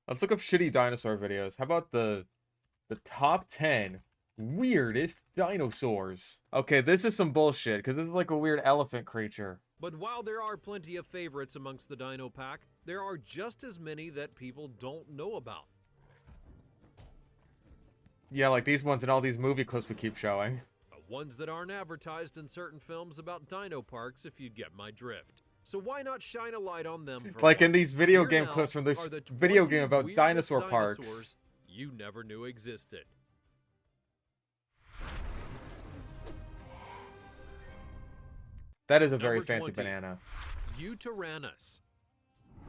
Let's look up shitty dinosaur videos. How about the top 10 weirdest dinosaurs? Okay, this is some bullshit, because this is like a weird elephant creature. But while there are plenty of favorites amongst the dino pack, there are just as many that people don't know about. Yeah, like these ones in all these movie clips we keep showing. Ones that aren't advertised in certain films about dino parks, if you get my drift. So why not shine a light on them for like once? in these video Here game now clips from this are the video 20 game about weirdest dinosaur parks. dinosaurs you never knew existed. That is a very Number fancy 20, banana. Yutyrannus.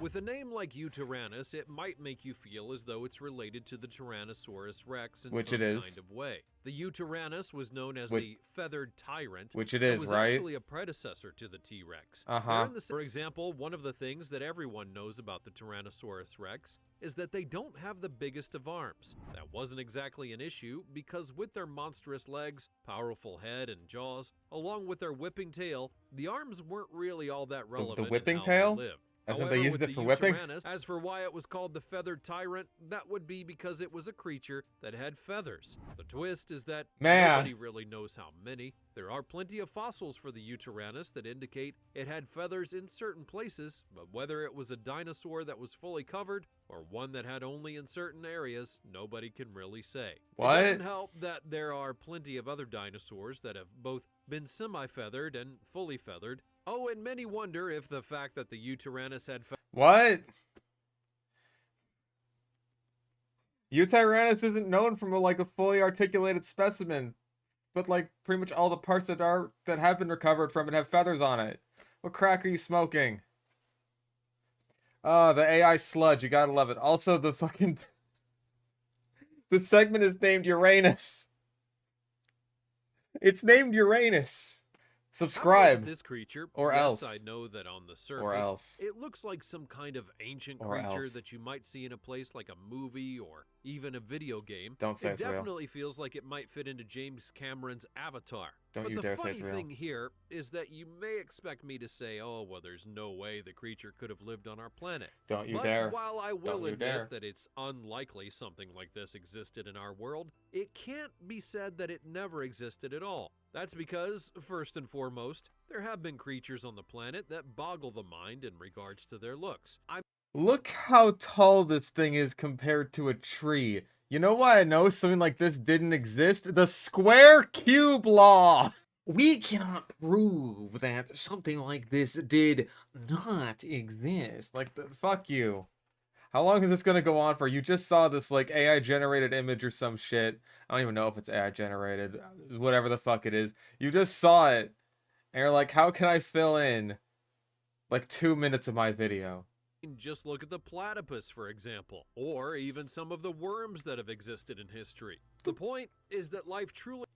With a name like Yutyrannus, it might make you feel as though it's related to the Tyrannosaurus rex in Which some it is. kind of way. The Yutyrannus was known as Which- the feathered tyrant, Which it and is, was right? actually a predecessor to the T-Rex. Uh-huh. For example, one of the things that everyone knows about the Tyrannosaurus rex is that they don't have the biggest of arms. That wasn't exactly an issue because with their monstrous legs, powerful head and jaws, along with their whipping tail, the arms weren't really all that relevant in whipping how tail? they lived. As in However, they used with it for the whipping? Yutyrannus, as for why it was called the feathered tyrant, that would be because it was a creature that had feathers. The twist is that Man. nobody really knows how many. There are plenty of fossils for the Yutyrannus that indicate it had feathers in certain places, but whether it was a dinosaur that was fully covered or one that had only in certain areas, nobody can really say. What? It doesn't help that there are plenty of other dinosaurs that have both been semi-feathered and fully feathered. Oh, and many wonder if the fact that the Yutyrannus had What? Yutyrannus isn't known from like a fully articulated specimen, but like pretty much all the parts that have been recovered from it have feathers on it. What crack are you smoking? Oh, the AI sludge, you gotta love it. Also, the fucking the segment is named Uranus. It's named Uranus. Subscribe. This creature, Or yes, else. I know that on the surface, Or else. it looks like some kind of ancient Or creature else. that you might see in a place like a movie or even a video game. Don't say it it's real. definitely feels like it might fit into James Cameron's Avatar. Don't but you the dare say funny it's real. thing here is that you may expect me to say, oh, well, there's no way the creature could have lived on our planet. Don't you But dare. while I will Don't you dare. admit that it's unlikely something like this existed in our world, it can't be said that it never existed at all. That's because, first and foremost, there have been creatures on the planet that boggle the mind in regards to their looks. Look how tall this thing is compared to a tree. You know why I know something like this didn't exist? The square cube law! We cannot prove that something like this did not exist. Like, fuck you. How long is this gonna go on for? You just saw this, like, AI-generated image or some shit. I don't even know if it's AI-generated. Whatever the fuck it is. You just saw it. And you're like, how can I fill in, like, 2 minutes of my video? Just look at the platypus, for example, or even some of the worms that have existed in history. The point is that life truly...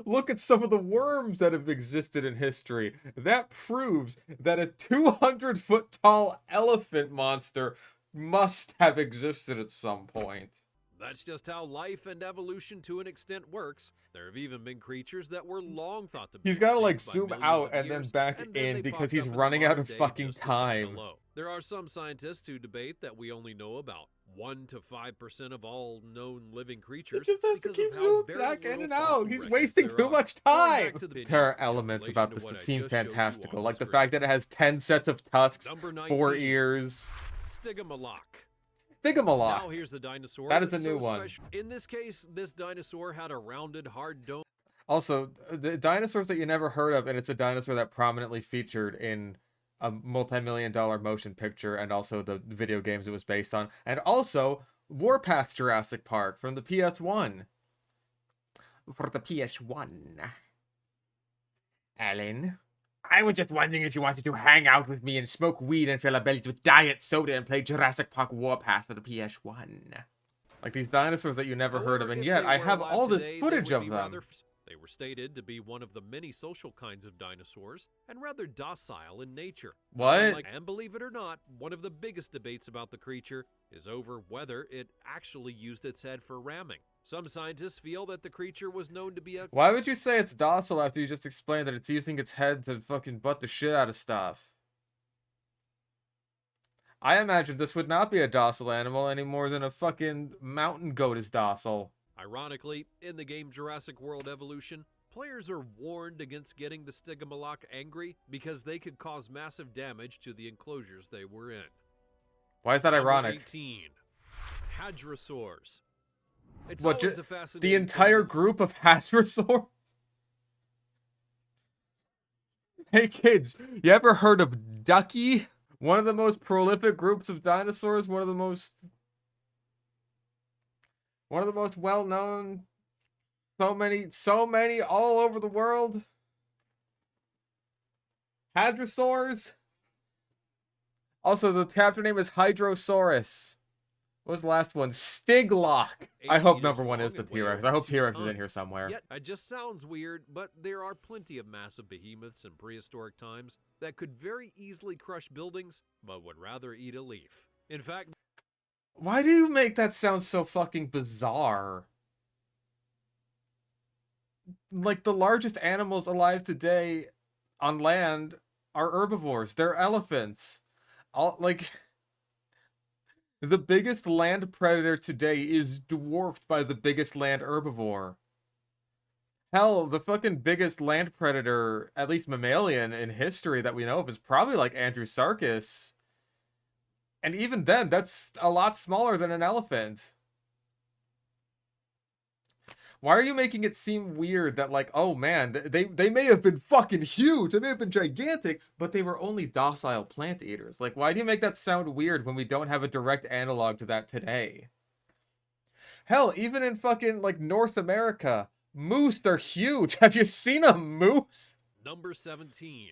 Look at some of the worms that have existed in history. That proves that a 200-foot tall elephant monster must have existed at some point. That's just how life and evolution to an extent works. There have even been creatures that were long thought to be He's gotta, like, extinct by zoom millions out of and then years, back and then in they because popped he's up in the running out modern of day fucking just to say time. hello. There are some scientists who debate that we only know about 1 to 5% of all known living creatures. He just has to because keep of how zooming very back in little and fossil out. He's records wasting there too are. much Going time. back to the There are video, in elements relation about to this what that I seem just showed you on fantastical, the like the screen. fact that it has 10 sets of tusks, Number 4 19. ears. Stigimoloch. Stigimoloch. Now here's the dinosaur. That is that's a new so one. special. In this case, this dinosaur had a rounded, hard dome. Also, the dinosaurs that you never heard of, and it's a dinosaur that prominently featured in a multi-million-dollar motion picture and also the video games it was based on, and also Warpath Jurassic Park from the PS1. For the PS1. Alan? I was just wondering if you wanted to hang out with me and smoke weed and fill our bellies with diet soda and play Jurassic Park Warpath for the PS1. Like these dinosaurs that you never heard of, However, and if yet they I were have alive all this today, they footage would of be them. rather They were stated to be one of the many social kinds of dinosaurs and rather docile in nature. What? And believe it or not, one of the biggest debates about the creature is over whether it actually used its head for ramming. Some scientists feel that the creature was known to be a... Why would you say it's docile after you just explained that it's using its head to fucking butt the shit out of stuff? I imagine this would not be a docile animal any more than a fucking mountain goat is docile. Ironically, in the game Jurassic World Evolution, players are warned against getting the Stygimoloch angry because they could cause massive damage to the enclosures they were in. Why is that Number ironic? 18. Hadrosaurs. It's What, always ju- a fascinating the entire thing. group of Hadrosaurs? Hey kids, you ever heard of Ducky? One of the most prolific groups of dinosaurs, one of the most well-known, so many all over the world. Hadrosaurs. Also, the chapter name is Hydrosaurus. What was the last one? Stiglock. 8 I hope meters number one long is the and weigh T-Rex. over I hope 2 T-Rex is in tons. here somewhere. Yet, it just sounds weird, but there are plenty of massive behemoths in prehistoric times that could very easily crush buildings, but would rather eat a leaf. In fact, Why do you make that sound so fucking bizarre? Like, the largest animals alive today on land are herbivores. They're elephants. The biggest land predator today is dwarfed by the biggest land herbivore. Hell, the fucking biggest land predator, at least mammalian in history that we know of, is probably like Andrewsarchus. And even then, that's a lot smaller than an elephant. Why are you making it seem weird that, like, oh man, they may have been fucking huge, they may have been gigantic, but they were only docile plant eaters? Like, why do you make that sound weird when we don't have a direct analog to that today? Hell, even in fucking, like, North America, moose, they're huge. Have you seen a moose? number 17.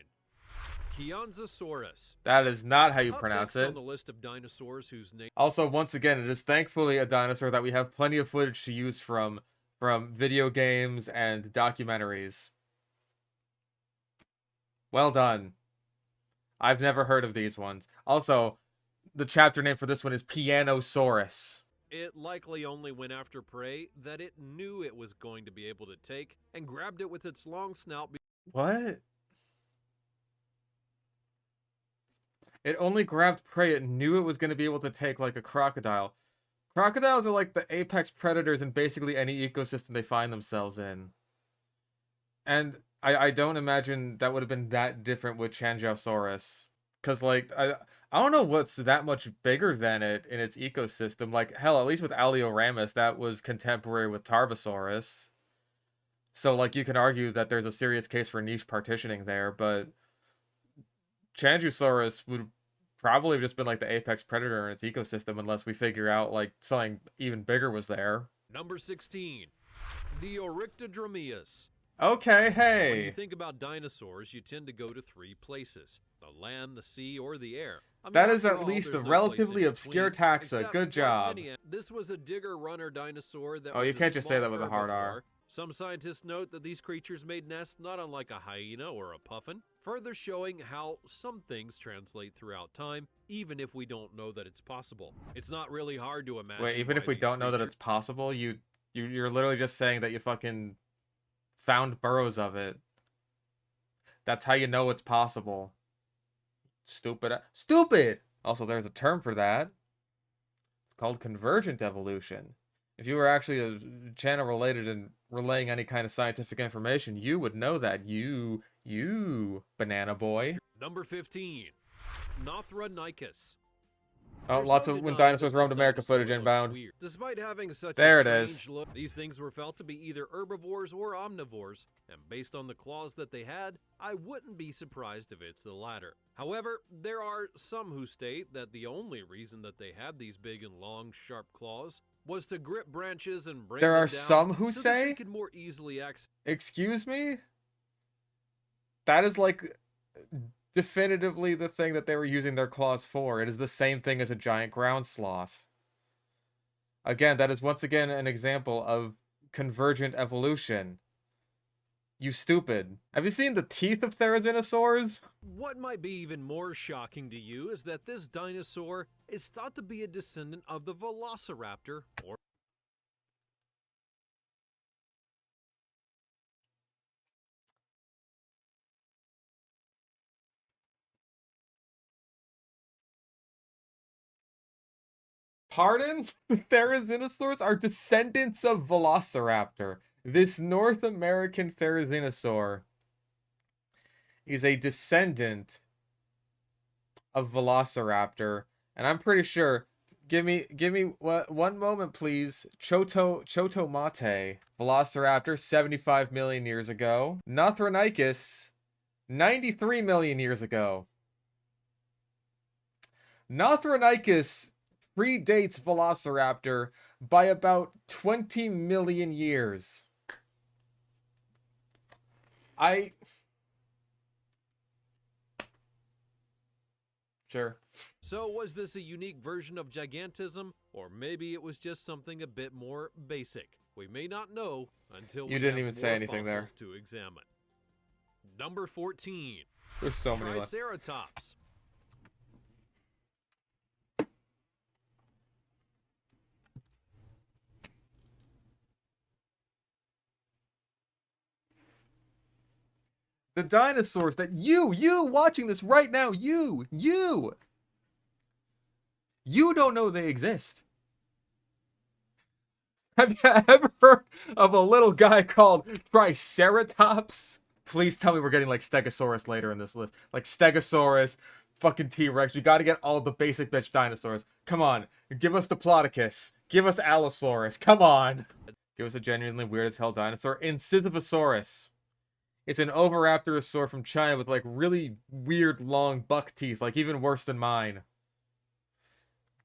Chialingosaurus. That is not how you Up pronounce next it. on the list of dinosaurs whose name Also, once again, it is thankfully a dinosaur that we have plenty of footage to use from video games and documentaries. Well done. I've never heard of these ones. Also, the chapter name for this one is Pianosaurus. it likely only went after prey that it knew it was going to be able to take and grabbed it with its long snout. What? It only grabbed prey it knew it was going to be able to take, like a crocodile. Crocodiles are like the apex predators in basically any ecosystem they find themselves in. And I don't imagine that would have been that different with Chialingosaurus. Because, like, I don't know what's that much bigger than it in its ecosystem. Like, hell, at least with Alioramus, that was contemporary with Tarbosaurus. So, like, you can argue that there's a serious case for niche partitioning there, but Chialingosaurus would probably have just been like the apex predator in its ecosystem unless we figure out like something even bigger was there. Number 16, the Oryctodromeus. Okay, When you hey. think about dinosaurs, you tend to go to three places: the land, the sea, or the air. I mean, That is after at all, least there's a no relatively place in obscure between, taxa. except, Good like job. this was a digger runner dinosaur that Oh, was you can't just say that small with a hard R. herbivore. Some scientists note that these creatures made nests not unlike a hyena or a puffin, further showing how some things translate throughout time, even if we don't know that it's possible. It's not really hard to imagine. Wait, even if why we these don't know that it's creatures- possible, you're literally just saying that you fucking found burrows of it. That's how you know it's possible. Stupid. Stupid! Also, there's a term for that. It's called convergent evolution. If you were actually a channel related and relaying any kind of scientific information, you would know that. You banana boy. Number 15, Nothronicus. Oh, There's lots no of when denying dinosaurs that roamed this America dinosaur footage looks inbound. weird. Despite having such There a it strange is. look, these things were felt to be either herbivores or omnivores, and based on the claws that they had, I wouldn't be surprised if it's the latter. However, there are some who state that the only reason that they had these big and long, sharp claws was to grip branches and bring There them are down some who so that they say? could more easily access. Excuse me? That is like definitively the thing that they were using their claws for. It is the same thing as a giant ground sloth. Again, that is once again an example of convergent evolution. You stupid. Have you seen the teeth of Therizinosaurs? What might be even more shocking to you is that this dinosaur is thought to be a descendant of the Velociraptor, or Pardon? Therizinosaurs are descendants of Velociraptor. This North American Therizinosaur is a descendant of Velociraptor, and I'm pretty sure. Give me one moment, please. Chotomate, Velociraptor, 75 million years ago. Nothronicus, 93 million years ago. Nothronicus predates Velociraptor by about 20 million years. Sure. So was this a unique version of gigantism, or maybe it was just something a bit more basic? We may not know until you didn't have even say more anything there fossils to examine. Number 14. There's so many left. Triceratops. The dinosaurs that you watching this right now, you don't know they exist. Have you ever heard of a little guy called Triceratops? Please tell me we're getting like Stegosaurus later in this list. Like Stegosaurus, fucking T-Rex. We gotta get all the basic bitch dinosaurs. Come on. Give us Diplodocus. Give us Allosaurus. Come on. Give us a genuinely weird as hell dinosaur. Incisivosaurus. It's an oviraptorosaur from China with like really weird long buck teeth, like even worse than mine.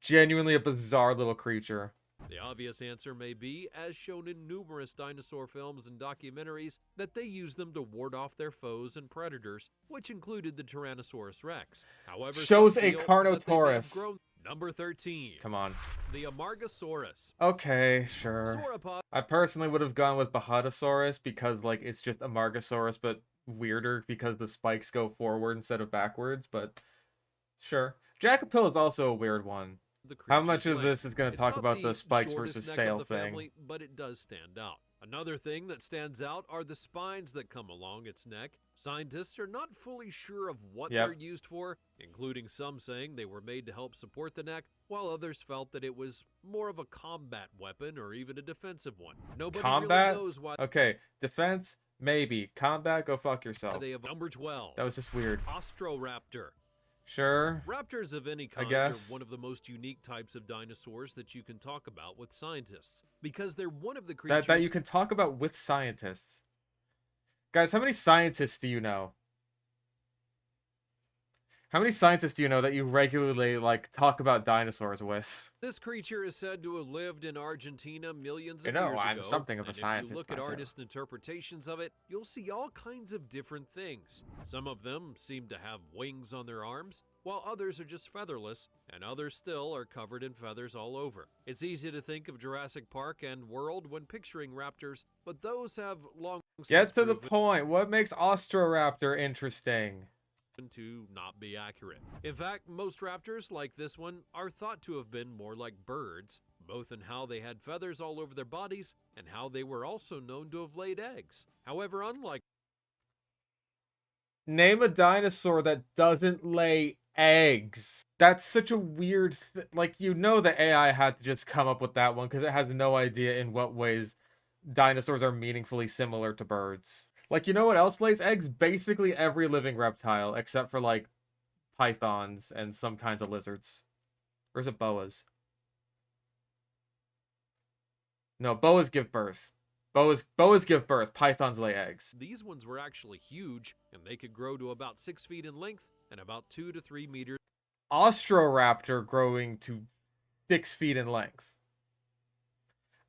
Genuinely a bizarre little creature. The obvious answer may be, as shown in numerous dinosaur films and documentaries, that they used them to ward off their foes and predators, which included the Tyrannosaurus rex. However, shows a Carnotaurus. Number 13. Come on. The Amargasaurus. Okay, sure. Sauropod. I personally would have gone with Pachycephalosaurus because like it's just Amargasaurus but weirder because the spikes go forward instead of backwards, but sure. Jackapil is also a weird one. How much of this is going to talk about the spikes versus sail thing? But it does stand out. Another thing that stands out are the spines that come along its neck. Scientists are not fully sure of what they're used for, including some saying they were made to help support the neck, while others felt that it was more of a combat weapon or even a defensive one. Nobody really knows why. Okay, defense, maybe. Combat, go fuck yourself. They have number 12. That was just weird. Austroraptor. Sure. Raptors of any kind are one of the most unique types of dinosaurs that you can talk about with scientists, because they're one of the creatures that you can talk about with scientists. Guys, how many scientists do you know? How many scientists do you know that you regularly like talk about dinosaurs with? This creature is said to have lived in Argentina millions of years ago. I'm something of a scientist. If you look at artist interpretations of it, you'll see all kinds of different things. Some of them seem to have wings on their arms, while others are just featherless, and others still are covered in feathers all over. It's easy to think of Jurassic Park and World when picturing raptors, but those have long Get to the point. What makes Austroraptor interesting? To not be accurate. In fact, most raptors, like this one, are thought to have been more like birds, both in how they had feathers all over their bodies and how they were also known to have laid eggs. However, unlike... Name a dinosaur that doesn't lay eggs. That's such a weird like, you know, the AI had to just come up with that one because it has no idea in what ways dinosaurs are meaningfully similar to birds. Like, you know what else lays eggs? Basically every living reptile, except for, like, pythons and some kinds of lizards. Or is it boas? No, boas give birth. Boas give birth. Pythons lay eggs. These ones were actually huge, and they could grow to about 6 feet in length and about 2 to 3 meters. Austroraptor growing to 6 feet in length.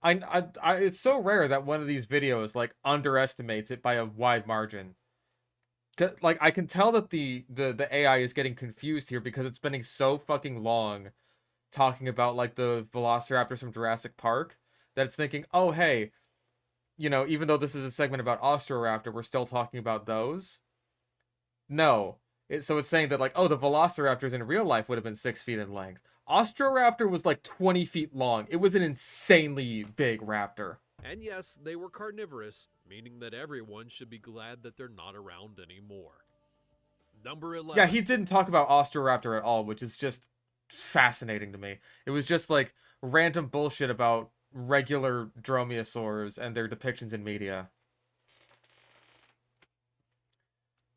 It's so rare that one of these videos like underestimates it by a wide margin. Like, I can tell that the AI is getting confused here because it's spending so fucking long talking about like the velociraptors from Jurassic Park that it's thinking, oh hey, you know, even though this is a segment about Austroraptor, we're still talking about those. No, so it's saying that like, oh, the velociraptors in real life would have been 6 feet in length. Austroraptor was like 20 feet long. It was an insanely big raptor. And yes, they were carnivorous, meaning that everyone should be glad that they're not around anymore. Number 11. Yeah, he didn't talk about Austroraptor at all, which is just fascinating to me. It was just like random bullshit about regular dromaeosaurs and their depictions in media.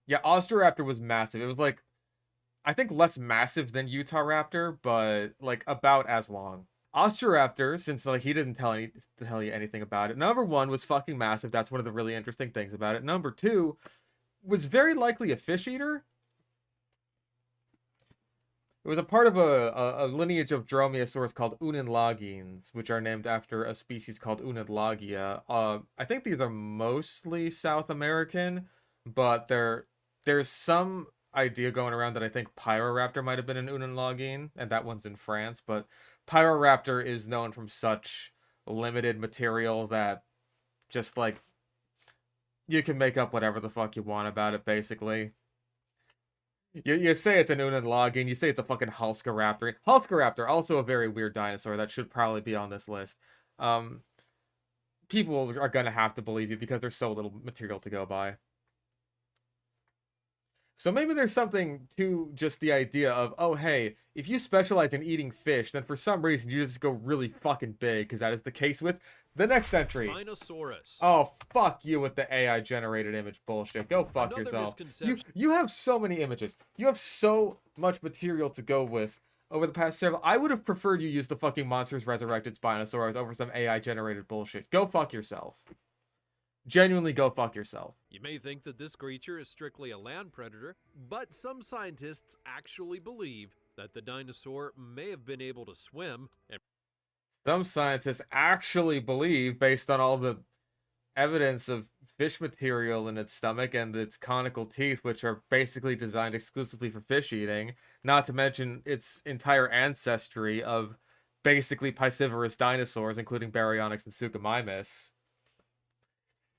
Yeah, Austroraptor was massive. It was like, I think less massive than Yutyraptor, but like about as long. Austroraptor, since like he didn't tell you anything about it. Number one was fucking massive. That's one of the really interesting things about it. Number two was very likely a fish eater. It was a part of a lineage of dromaeosaurs called Unenlagines, which are named after a species called Unenlagia. I think these are mostly South American, but there's some idea going around that I think Pyroraptor might have been an Unenlagine, and that one's in France, but Pyroraptor is known from such limited material that just, like, you can make up whatever the fuck you want about it, basically. You say it's an Unenlagine, you say it's a fucking Halscaraptor. Halscaraptor, also a very weird dinosaur that should probably be on this list. People are gonna have to believe you because there's so little material to go by. So maybe there's something to just the idea of, oh hey, if you specialize in eating fish, then for some reason you just go really fucking big, because that is the case with the next entry. Spinosaurus. Oh, fuck you with the AI-generated image bullshit. Go fuck Another yourself. misconception. You have so many images. You have so much material to go with over the past several... I would have preferred you use the fucking Monsters Resurrected Spinosaurus over some AI-generated bullshit. Go fuck yourself. Genuinely go fuck yourself. You may think that this creature is strictly a land predator, but some scientists actually believe that the dinosaur may have been able to swim and Some scientists actually believe, based on all the evidence of fish material in its stomach and its conical teeth, which are basically designed exclusively for fish eating, not to mention its entire ancestry of basically piscivorous dinosaurs, including Baryonyx and Scutosaurus.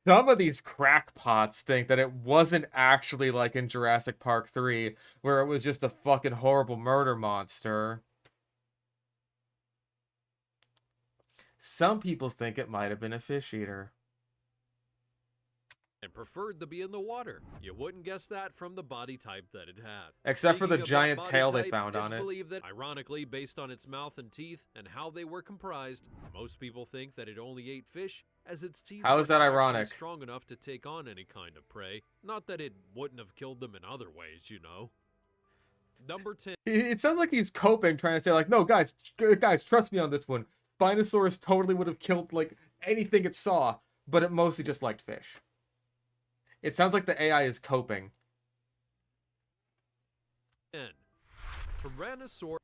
Some of these crackpots think that it wasn't actually like in Jurassic Park 3, where it was just a fucking horrible murder monster. Some people think it might have been a fish eater. preferred to be in the water. You wouldn't guess that from the body type that it had. Except for the Speaking of giant that tail body they type, found on it's it. believed that, ironically, based on its mouth and teeth and how they were comprised, most people think that it only ate fish, as its teeth How is that weren't actually ironic? strong enough to take on any kind of prey. Not that it wouldn't have killed them in other ways, you know. Number 10. It sounds like he's coping, trying to say like, no, guys, trust me on this one. Spinosaurus totally would have killed like anything it saw, but it mostly just liked fish. It sounds like the AI is coping. 10. Tyrannosaurus.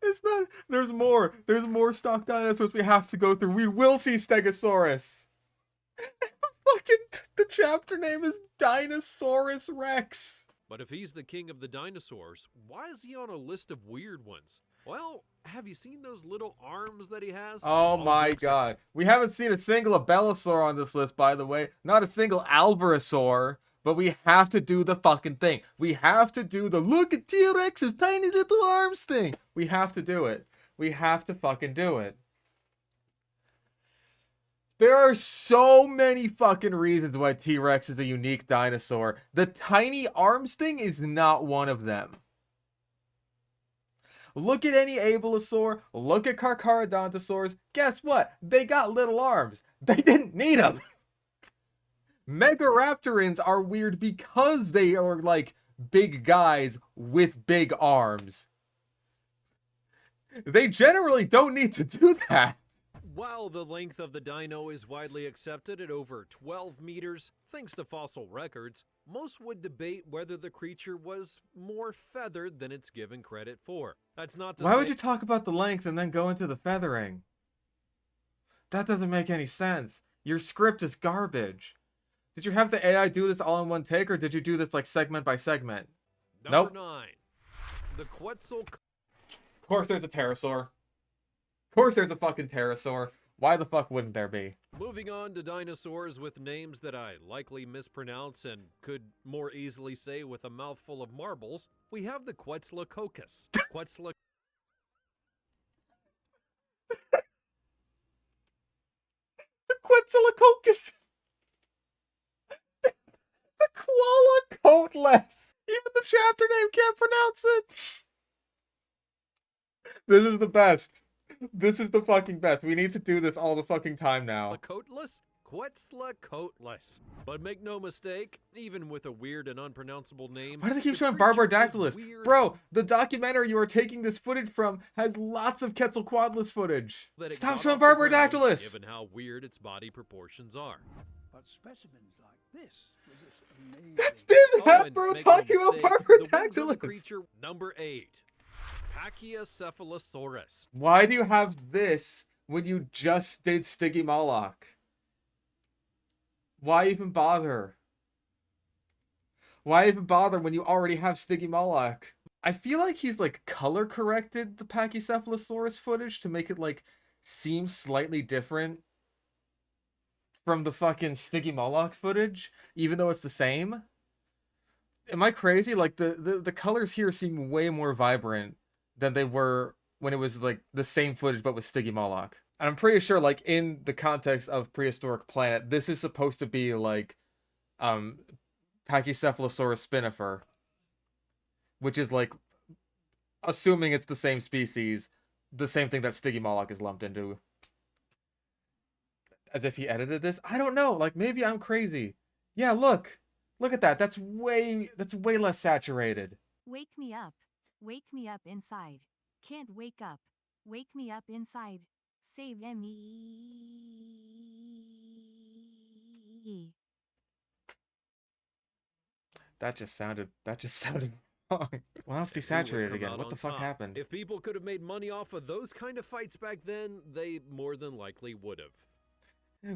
It's not. There's more. There's more stock dinosaurs we have to go through. We will see Stegosaurus. Fucking the chapter name is Dinosaurus Rex. But if he's the king of the dinosaurs, why is he on a list of weird ones? Well, have you seen those little arms that he has? Oh my god. We haven't seen a single Abelisaur on this list, by the way. Not a single Alvarezsaur. But we have to do the fucking thing. We have to do the look at T-Rex's tiny little arms thing. We have to do it. We have to fucking do it. There are so many fucking reasons why T-Rex is a unique dinosaur. The tiny arms thing is not one of them. Look at any Abelisaur. Look at Carcharodontosaurs. Guess what? They got little arms. They didn't need them. Megaraptorans are weird because they are like big guys with big arms. They generally don't need to do that. While the length of the dino is widely accepted at over 12 meters, thanks to fossil records, most would debate whether the creature was more feathered than it's given credit for. That's not to Why say... would you talk about the length and then go into the feathering? That doesn't make any sense. Your script is garbage. Did you have the AI do this all in one take, or did you do this like segment by segment? Number Nope. 9. The Quetzalcoatlus. Of course there's a pterosaur. Of course there's a fucking pterosaur. Why the fuck wouldn't there be? Moving on to dinosaurs with names that I likely mispronounce and could more easily say with a mouthful of marbles, we have the Quetzalcoatlus. The Quetzalcoatlus. The Quetzalcoatlus. Even the chapter name can't pronounce it. This is the best. This is the fucking best. We need to do this all the fucking time now. Quetzalcoatlus. But make no mistake, even with a weird and unpronounceable name, Why do they keep the showing creature is Barbardactylus? weird Bro, the documentary you are taking this footage from has lots of Quetzalcoatlus footage. that it Stop got showing off the ground, Barbardactylus! given how weird its body proportions are. But specimens like this with this amazing... That's David Oh, and Attenborough make no talking about mistake, the wings of the Barbardactylus! creature. Number 8. Pachycephalosaurus. Why do you have this when you just did Stygimoloch? Why even bother? Why even bother when you already have Stygimoloch? I feel like he's like color corrected the Pachycephalosaurus footage to make it like seem slightly different from the fucking Stygimoloch footage, even though it's the same. Am I crazy? Like the colors here seem way more vibrant than they were when it was like the same footage but with Stygimoloch. And I'm pretty sure, like, in the context of Prehistoric Planet, this is supposed to be like Pachycephalosaurus spinifer, which is like, assuming it's the same species, the same thing that Stygimoloch is lumped into. As if he edited this? I don't know. Like, maybe I'm crazy. Yeah, look at that. That's way less saturated. Wake me up. Wake me up inside. Can't wake up. Wake me up inside. Save me. That just sounded wrong. Well, it's desaturated again. What the fuck happened? If people could have made money off of those kind of fights back then, they more than likely would have.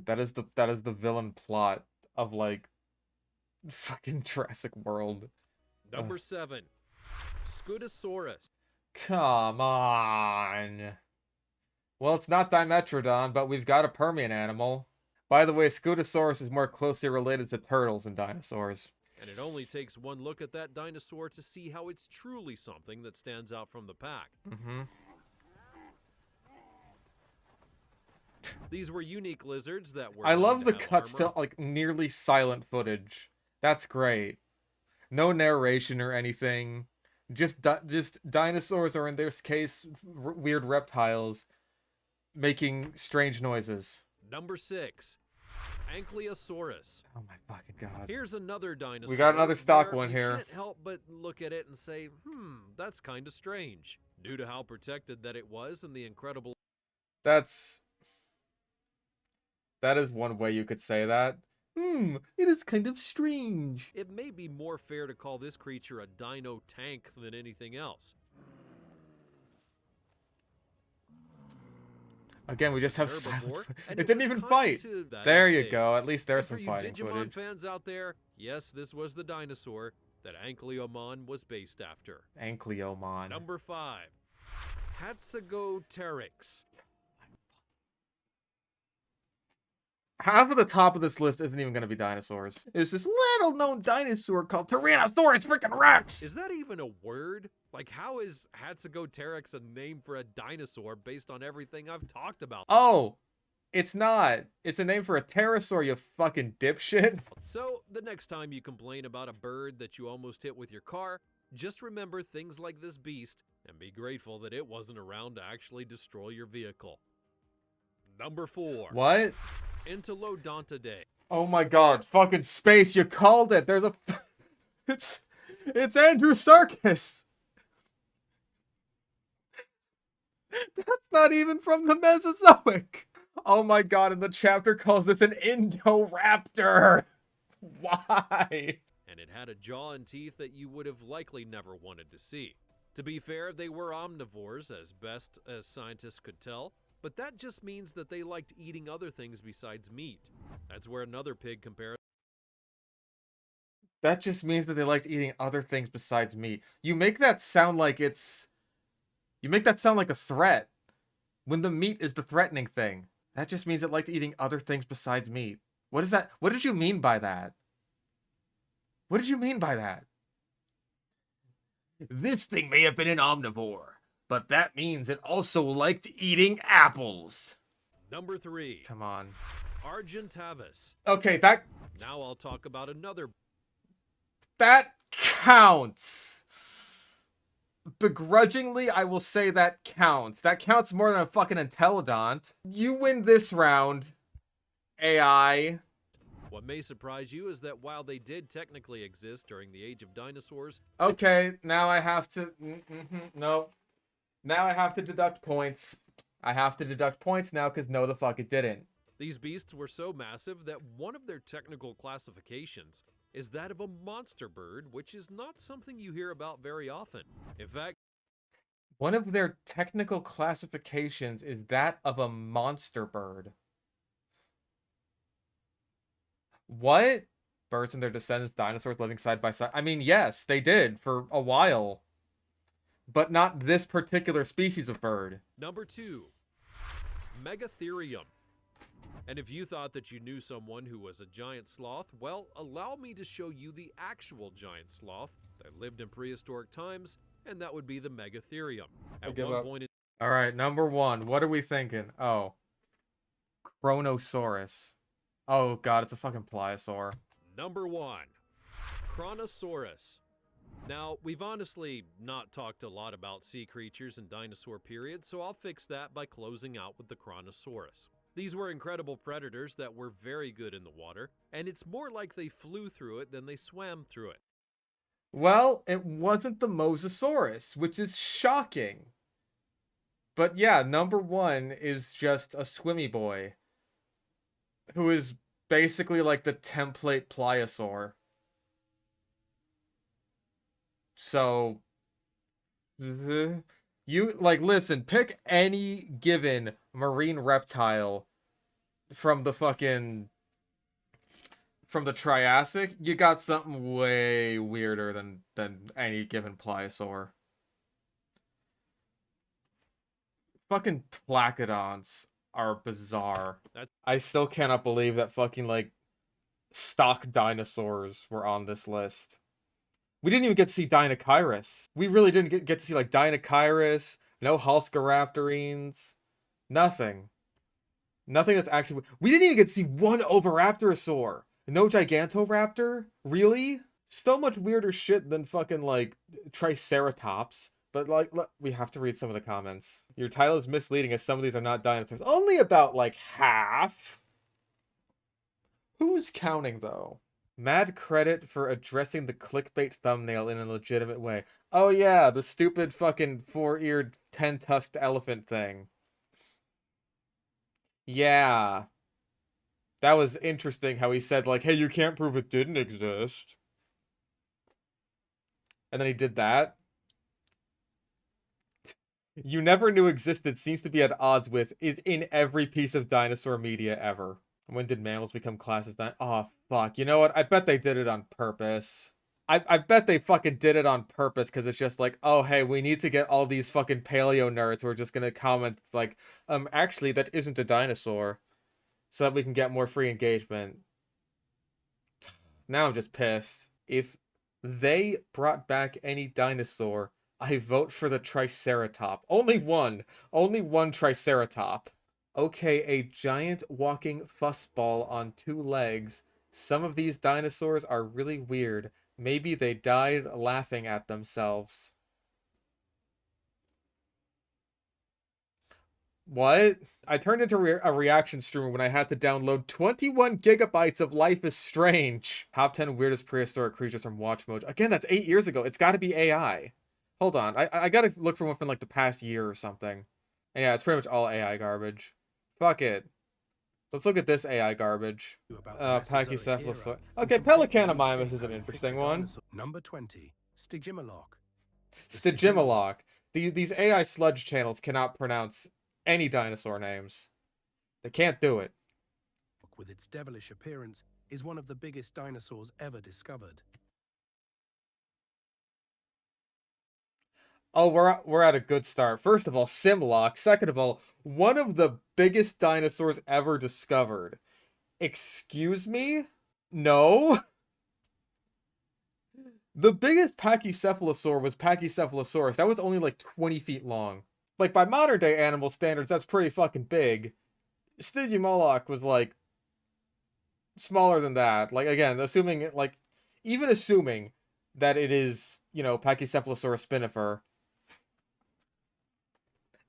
That is the villain plot of like fucking Jurassic World. Number 7. Scutosaurus. Come on. Well, it's not Dimetrodon, but we've got a Permian animal. By the way, Scutosaurus is more closely related to turtles than dinosaurs. And it only takes one look at that dinosaur to see how it's truly something that stands out from the pack. These were unique lizards that were... I love known the to have cuts armor. to like nearly silent footage. That's great. No narration or anything. Just dinosaurs, or in this case, weird reptiles, making strange noises. Number 6. Ankylosaurus. Oh my fucking god. Here's another dinosaur. We got another stock where one you here. Can't help but look at it and say, that's kind of strange. Due to how protected that it was and the incredible... That is one way you could say that. It is kind of strange. It may be more fair to call this creature a dino tank than anything else. Again, we just have Herbivore, silent. and It didn't was even kind fight. to that There you stage. go. At least there's And some for fighting you Digimon footage. fans out there, yes, this was the dinosaur that Ankylosaurus was based after. Ankylosaurus. Number 5. Hatzegopteryx. Half of the top of this list isn't even going to be dinosaurs. It's this little known dinosaur called Tyrannosaurus freaking Rex. Is that even a word? Like, how is Hatzegopteryx a name for a dinosaur based on everything I've talked about? Oh, it's not. It's a name for a pterosaur, you fucking dipshit. So, the next time you complain about a bird that you almost hit with your car, just remember things like this beast and be grateful that it wasn't around to actually destroy your vehicle. Number 4. What? Entelodontidae. Oh my god, fucking space, you called it. There's a... It's Andrew Serkis. That's not even from the Mesozoic. Oh my god, and the chapter calls this an Indoraptor. Why? And it had a jaw and teeth that you would have likely never wanted to see. To be fair, they were omnivores, as best as scientists could tell, but that just means that they liked eating other things besides meat. That's where another pig comparison. That just means that they liked eating other things besides meat. You make that sound like it's... You make that sound like a threat. When the meat is the threatening thing. That just means it liked eating other things besides meat. What is that? What did you mean by that? What did you mean by that? This thing may have been an omnivore, but that means it also liked eating apples. Number 3. Come on. Argentavis. Okay, that Now I'll talk about another. That counts. Begrudgingly, I will say that counts. That counts more than a fucking Entelodont. You win this round, AI. What may surprise you is that while they did technically exist during the age of dinosaurs, Okay, now I have to... no. Now I have to deduct points. I have to deduct points now because no the fuck it didn't. these beasts were so massive that one of their technical classifications is that of a monster bird, which is not something you hear about very often. In fact, One of their technical classifications is that of a monster bird. What? Birds and their descendants, dinosaurs living side by side. I mean, yes, they did for a while. But not this particular species of bird. number 2, Megatherium. And if you thought that you knew someone who was a giant sloth, well, allow me to show you the actual giant sloth that lived in prehistoric times, and that would be the Megatherium. At give one up. point in Alright, number 1. What are we thinking? Oh. Kronosaurus. Oh god, it's a fucking pliosaur. Number 1, Kronosaurus. Now, we've honestly not talked a lot about sea creatures in dinosaur period, so I'll fix that by closing out with the Kronosaurus. These were incredible predators that were very good in the water, and it's more like they flew through it than they swam through it. Well, it wasn't the Mosasaurus, which is shocking. But yeah, number 1 is just a swimmy boy. Who is basically like the template pliosaur. So... You, like, listen, pick any given marine reptile from the fucking... From the Triassic, you got something way weirder than any given pliosaur. Fucking placodonts are bizarre. I still cannot believe that fucking, like, stock dinosaurs were on this list. We didn't even get to see Dinochirus. We really didn't get to see, like, Dinochirus, no Halscaraptorines, nothing. Nothing that's actually... We didn't even get to see one Oviraptorosaur. No Gigantoraptor? Really? So much weirder shit than fucking, like, Triceratops. But, like, we have to read some of the comments. Your title is misleading as some of these are not dinosaurs. Only about, like, half. Who's counting, though? Mad credit for addressing the clickbait thumbnail in a legitimate way. Oh yeah, the stupid fucking 4-eared, 10-tusked elephant thing. Yeah. That was interesting how he said, like, hey, you can't prove it didn't exist. And then he did that. You never knew existed seems to be at odds with is in every piece of dinosaur media ever. When did mammals become classes? Oh, fuck. You know what? I bet they did it on purpose. I bet they fucking did it on purpose because it's just like, oh, hey, we need to get all these fucking paleo nerds who are just going to comment like, actually, that isn't a dinosaur. So that we can get more free engagement. Now I'm just pissed. If they brought back any dinosaur, I vote for the Triceratops. Only one. Only one Triceratops. Okay, a giant walking fussball on 2 legs. Some of these dinosaurs are really weird. Maybe they died laughing at themselves. What? I turned into a reaction streamer when I had to download 21 gigabytes of Life is Strange. Top 10 weirdest prehistoric creatures from Watch Mode. Again, that's 8 years ago. It's gotta be AI. Hold on. I gotta look for one from like the past year or something. And yeah, it's pretty much all AI garbage. Fuck it. Let's look at this AI garbage. About the Mesozoic Pachycephalosaurus. era, Okay, and completely Pelecanimimus reshape is an how you interesting picture one. dinosaur. Number 20, Stygimoloch. The Stygimoloch. These AI sludge channels cannot pronounce any dinosaur names. They can't do it. With its devilish appearance, is one of the biggest dinosaurs ever discovered. Oh, we're at a good start. First of all, Simlock. Second of all, one of the biggest dinosaurs ever discovered. Excuse me? No? The biggest Pachycephalosaur was Pachycephalosaurus. That was only like 20 feet long. Like, by modern day animal standards, that's pretty fucking big. Stygimoloch was like smaller than that. Like, again, assuming, like, even assuming that it is, you know, Pachycephalosaurus spinifer,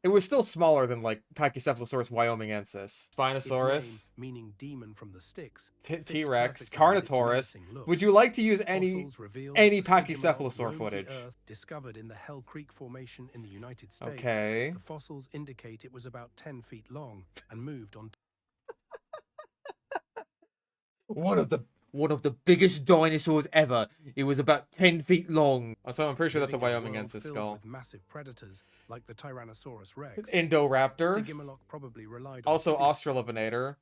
it was still smaller than, like, Pachycephalosaurus wyomingensis. Spinosaurus. Its name, meaning demon from the sticks, T-Rex. perfectly with its Carnotaurus. menacing look. Would you like to use any Fossils reveal any that the Stygimoloch Pachycephalosaur roamed the footage? Earth, discovered in the Hell Creek Formation in the United States. Okay. The fossils indicate it was about 10 feet long and moved on. One of the biggest dinosaurs ever. It was about 10 feet long. So I'm pretty sure that's a living in world Wyomingensis filled skull. with massive predators like the Tyrannosaurus Rex. Indoraptor. Stygimoloch probably relied on Also speed. Austroraptor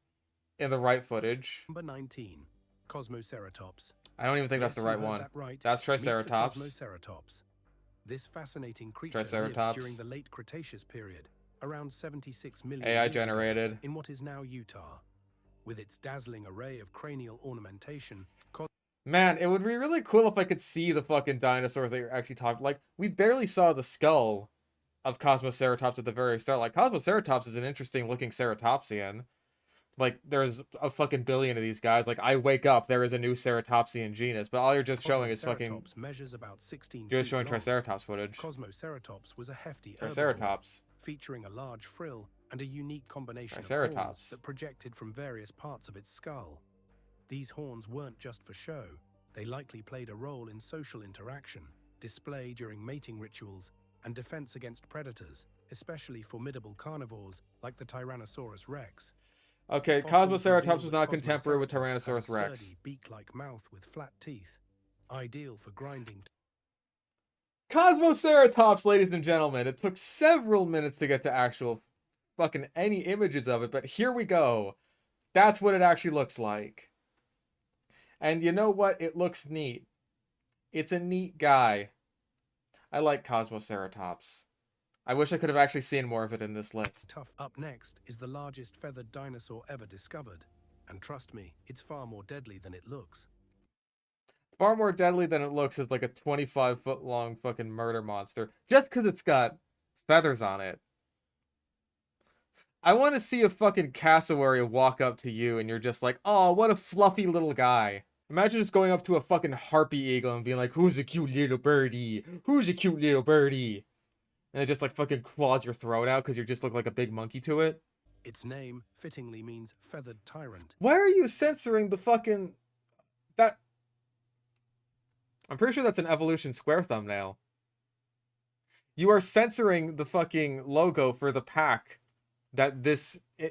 in the right footage. Number 19, Cosmoceratops. I don't even think that's Yes, the you right heard one. that right. That's Meet the Triceratops. Cosmoceratops. This fascinating creature lived Triceratops. during the late Cretaceous period, around 76 million AI years ago, generated. in what is now Utah. With its dazzling array of cranial ornamentation, Man, it would be really cool if I could see the fucking dinosaurs that you're actually talking. Like, we barely saw the skull of Cosmoceratops at the very start. Like, Cosmoceratops is an interesting looking ceratopsian. Like, there's a fucking billion of these guys. Like, I wake up, there is a new ceratopsian genus, but all you're just showing is fucking... Cosmoceratops measures about 16 You're just feet showing long. Triceratops footage. Cosmoceratops was a hefty herbivore, Triceratops. featuring a large frill and a unique combination of Triceratops. horns that projected from various parts of its skull. These horns weren't just for show, they likely played a role in social interaction, display during mating rituals, and defense against predators, especially formidable carnivores like the Tyrannosaurus Rex. Okay, Fossils Cosmoceratops reveal was that not contemporary with Cosmoceratops had a Tyrannosaurus Rex. sturdy, beak-like mouth with flat teeth, ideal for grinding. Cosmoceratops, ladies and gentlemen. It took several minutes to get to actual fucking any images of it, but here we go. That's what it actually looks like. And you know what? It looks neat. It's a neat guy. I like Cosmoceratops. I wish I could have actually seen more of it in this list. Tough. Up next is the largest feathered dinosaur ever discovered. And trust me, it's far more deadly than it looks. Far more deadly than it looks is like a 25-foot long fucking murder monster. Just because it's got feathers on it. I want to see a fucking cassowary walk up to you and you're just like, oh, what a fluffy little guy. Imagine just going up to a fucking harpy eagle and being like, who's a cute little birdie? Who's a cute little birdie? And it just like fucking claws your throat out because you just look like a big monkey to it. Its name fittingly means feathered tyrant. Why are you censoring the fucking... That... I'm pretty sure that's an Evolution Square thumbnail. You are censoring the fucking logo for the pack that this... the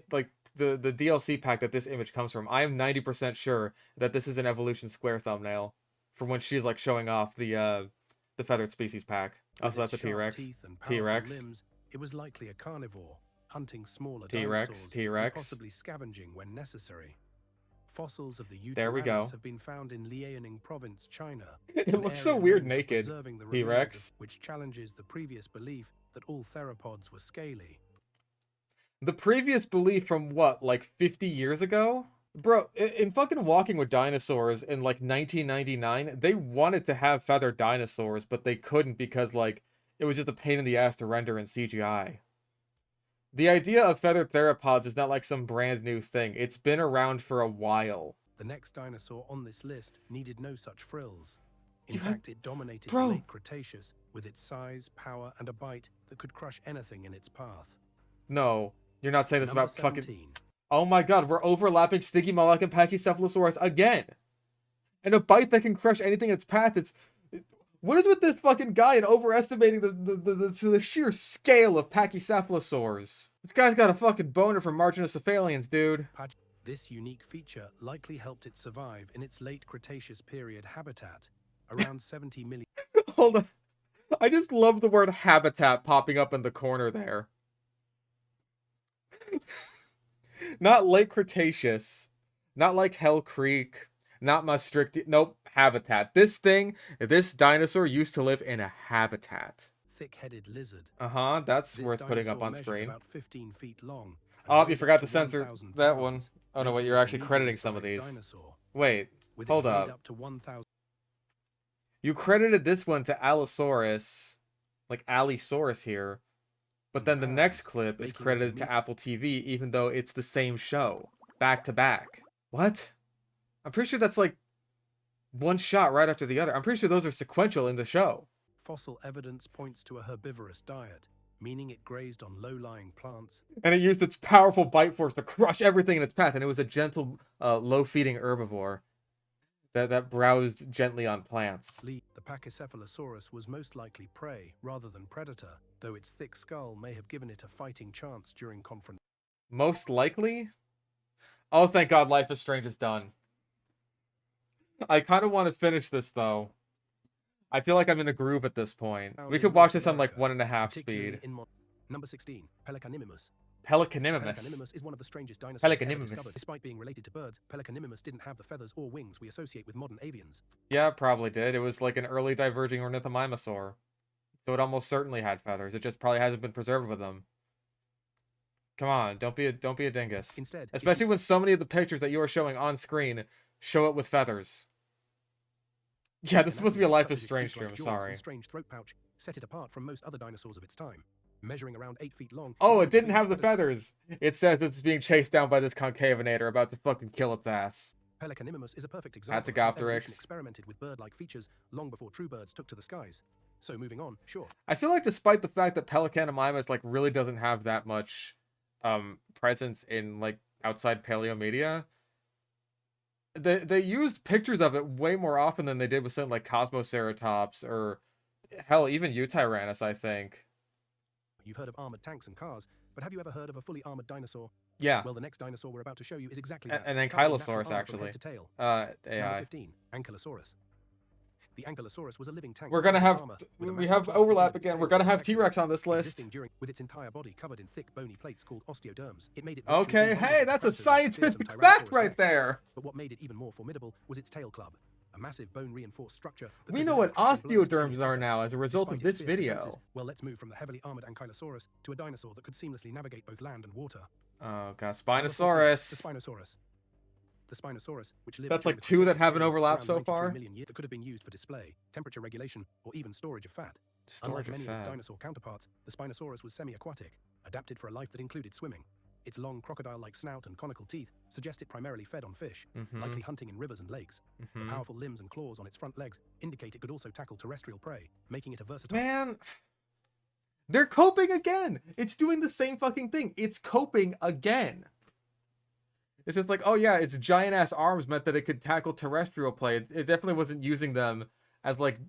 DLC pack that this image comes from. I am 90% sure that this is an Evolution Square thumbnail from when she's like showing off the feathered species pack. With Also, that's a its sharp T-Rex. teeth and powerful T-Rex. limbs, it was likely a carnivore, hunting smaller T-Rex, dinosaurs and T-Rex. possibly scavenging when necessary. Fossils of the There we go. Yutyrannus have been found in Liaoning Province, China. It an looks so area weird known for naked. preserving the T-Rex. remains of- which challenges the previous belief that all theropods were scaly. The previous belief from what, like 50 years ago? Bro, in fucking Walking with Dinosaurs in like 1999, they wanted to have feathered dinosaurs, but they couldn't because like it was just a pain in the ass to render in CGI. The idea of feathered theropods is not like some brand new thing. It's been around for a while. The next dinosaur on this list needed no such frills. In You had- fact, it dominated Bro. the late Cretaceous with its size, power, and a bite that could crush anything in its path. No, you're not saying this Number about fucking... 17. Oh my god, we're overlapping Stygimoloch and Pachycephalosaurus again! And a bite that can crush anything in its path, it's... What is with this fucking guy and overestimating the sheer scale of Pachycephalosaurs? This guy's got a fucking boner for marginal cephalians, dude. This unique feature likely helped it survive in its late Cretaceous period habitat, around 70 million. Hold on. I just love the word habitat popping up in the corner there. Not late Cretaceous. Not like Hell Creek. Not Maastricht. Nope. Habitat. This dinosaur used to live in a habitat. Thick-headed lizard. Uh-huh. That's This worth putting up dinosaur on measured screen. About 15 feet long. Oh, you forgot to censor that one. Oh no, wait, you're actually crediting some of these. Wait, hold up. You credited this one to Allosaurus, like Allosaurus here, but then the next clip is credited to Apple TV, even though it's the same show, back to back. What? I'm pretty sure that's like one shot right after the other. I'm pretty sure those are sequential in the show. Fossil evidence points to a herbivorous diet, meaning it grazed on low-lying plants. And it used its powerful bite force to crush everything in its path, and it was a gentle, low-feeding herbivore that browsed gently on plants. The Pachycephalosaurus was most likely prey rather than predator, though its thick skull may have given it a fighting chance during confrontation. Most likely? Oh, thank God, Life is Strange is done. I kind of want to finish this, though. I feel like I'm in a groove at this point. We could watch this on, like, 1.5 speed. Number 16, Pelecanimimus. Pelecanimimus. Pelecanimimus is one of the strangest dinosaurs ever Pelecanimimus. discovered. Despite being related to birds, Pelecanimimus didn't have the feathers or wings we associate with modern avians. Yeah, it probably did. It was like an early diverging ornithomimosaur. So it almost certainly had feathers. It just probably hasn't been preserved with them. Come on, don't be a dingus. Instead, especially when so many of the pictures that you are showing on screen show it with feathers. Yeah, this is supposed to be a Life is Strange stream, sorry. Strange throat pouch set it apart from most other dinosaurs of its time. Measuring around 8 feet long. Oh, it didn't have the feathers. It says it's being chased down by this concavinator about to fucking kill its ass. Pelecanimimus is a perfect example. Hatzegopteryx experimented with bird-like features long before true birds took to the skies. So moving on, sure. I feel like despite the fact that Pelecanimimus like really doesn't have that much presence in like outside paleo media, they used pictures of it way more often than they did with something like Cosmoceratops or hell, even Yutyrannus, I think. You've heard of armored tanks and cars, but have you ever heard of a fully armored dinosaur? Yeah. Well, the next dinosaur we're about to show you is exactly that. An Ankylosaurus, actually. AI. Number 15, Ankylosaurus. The Ankylosaurus was a living tank. We're gonna have we have overlap again. We're gonna have T-Rex on this list. With its entire body covered in thick bony plates called osteoderms. It made it okay, hey, that's a scientific fact right there. But what made it even more formidable was its tail club. A massive bone-reinforced structure. We know what osteoderms are now as a result of this video. Well, let's move from the heavily armored Ankylosaurus to a dinosaur that could seamlessly navigate both land and water. Oh god, Spinosaurus. The Spinosaurus. The Spinosaurus, which lived that's like two that haven't overlapped so far. That could have been used for display, temperature regulation, or even storage of fat. Storage Unlike many of of its fat. dinosaur counterparts, the Spinosaurus was semi-aquatic, adapted for a life that included swimming. Its long crocodile-like snout and conical teeth suggest it primarily fed on fish, likely hunting in rivers and lakes. The powerful limbs and claws on its front legs indicate it could also tackle terrestrial prey, making it a versatile... Man, they're coping again! It's doing the same fucking thing. It's coping again. It's just like, oh yeah, its giant-ass arms meant that it could tackle terrestrial prey. It definitely wasn't using them as, like...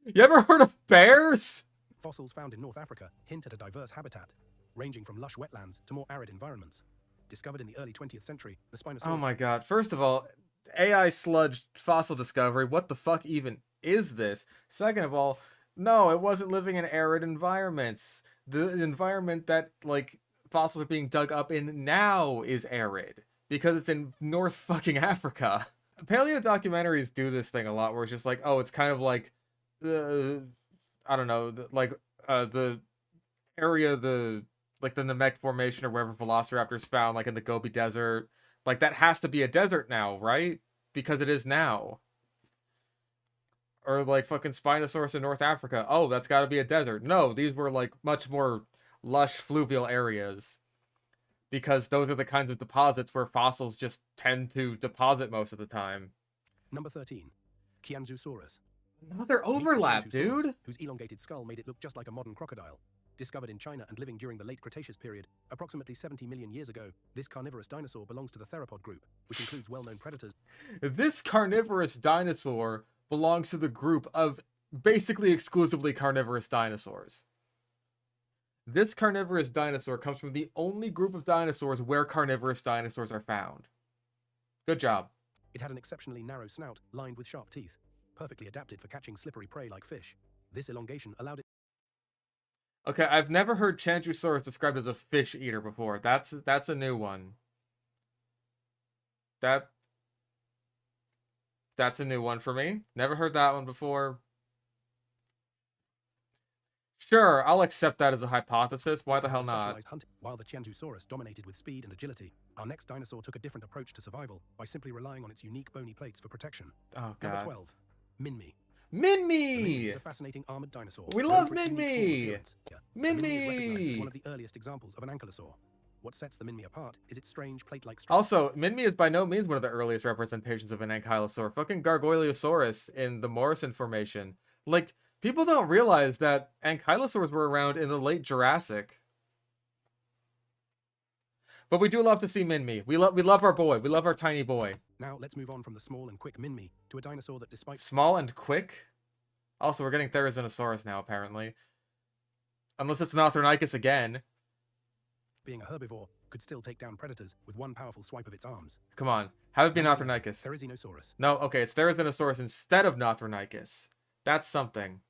You ever heard of bears? Fossils found in North Africa hint at a diverse habitat, ranging from lush wetlands to more arid environments. Discovered in the early 20th century, the Spinosaurus... Oh my god. First of all, AI sludge fossil discovery. What the fuck even is this? Second of all, no, it wasn't living in arid environments. The environment that, like, fossils are being dug up in now is arid. Because it's in North fucking Africa. Paleo documentaries do this thing a lot where it's just like, oh, it's kind of like... I don't know, the area, like the Namek Formation or wherever Velociraptors found, like in the Gobi Desert. Like, that has to be a desert now, right? Because it is now. Or, like, fucking Spinosaurus in North Africa. Oh, that's gotta be a desert. No, these were, like, much more lush fluvial areas. Because those are the kinds of deposits where fossils just tend to deposit most of the time. Number 13, Chialingosaurus. Another overlap, dude! Whose elongated skull made it look just like a modern crocodile. Discovered in China and living during the late Cretaceous period, approximately 70 million years ago, this carnivorous dinosaur belongs to the theropod group, which includes well-known predators. This carnivorous dinosaur belongs to the group of basically exclusively carnivorous dinosaurs. This carnivorous dinosaur comes from the only group of dinosaurs where carnivorous dinosaurs are found. Good job. It had an exceptionally narrow snout lined with sharp teeth, perfectly adapted for catching slippery prey like fish. This elongation allowed it. Okay, I've never heard Chialingosaurus described as a fish eater before. That's a new one. That's a new one for me. Never heard that one before. Sure, I'll accept that as a hypothesis. Why the hell not? While the Chialingosaurus dominated with speed and agility, our next dinosaur took a different approach to survival by simply relying on its unique bony plates for protection. Oh, Number God. 12. Minmi. Minmi! Is a fascinating armored dinosaur. We known love for its unique form Minmi! appearance. Minmi is recognized as Minmi! one of the earliest examples of an ankylosaur. What sets the Minmi apart is its strange plate-like structure. Also, Minmi is by no means one of the earliest representations of an ankylosaur. Fucking Gargoyleosaurus in the Morrison Formation. Like, people don't realize that ankylosaurs were around in the late Jurassic. But we do love to see Minmi. We love our boy. We love our tiny boy. Now let's move on from the small and quick Minmi to a dinosaur that, despite Small and quick? Also, we're getting Therizinosaurus now, apparently. Unless it's an Orthorhynchus again. being a herbivore, could still take down predators with one powerful swipe of its arms. Come on. Have it be Orthorhynchus. Therizinosaurus. No, okay, it's Therizinosaurus instead of Orthorhynchus. That's something.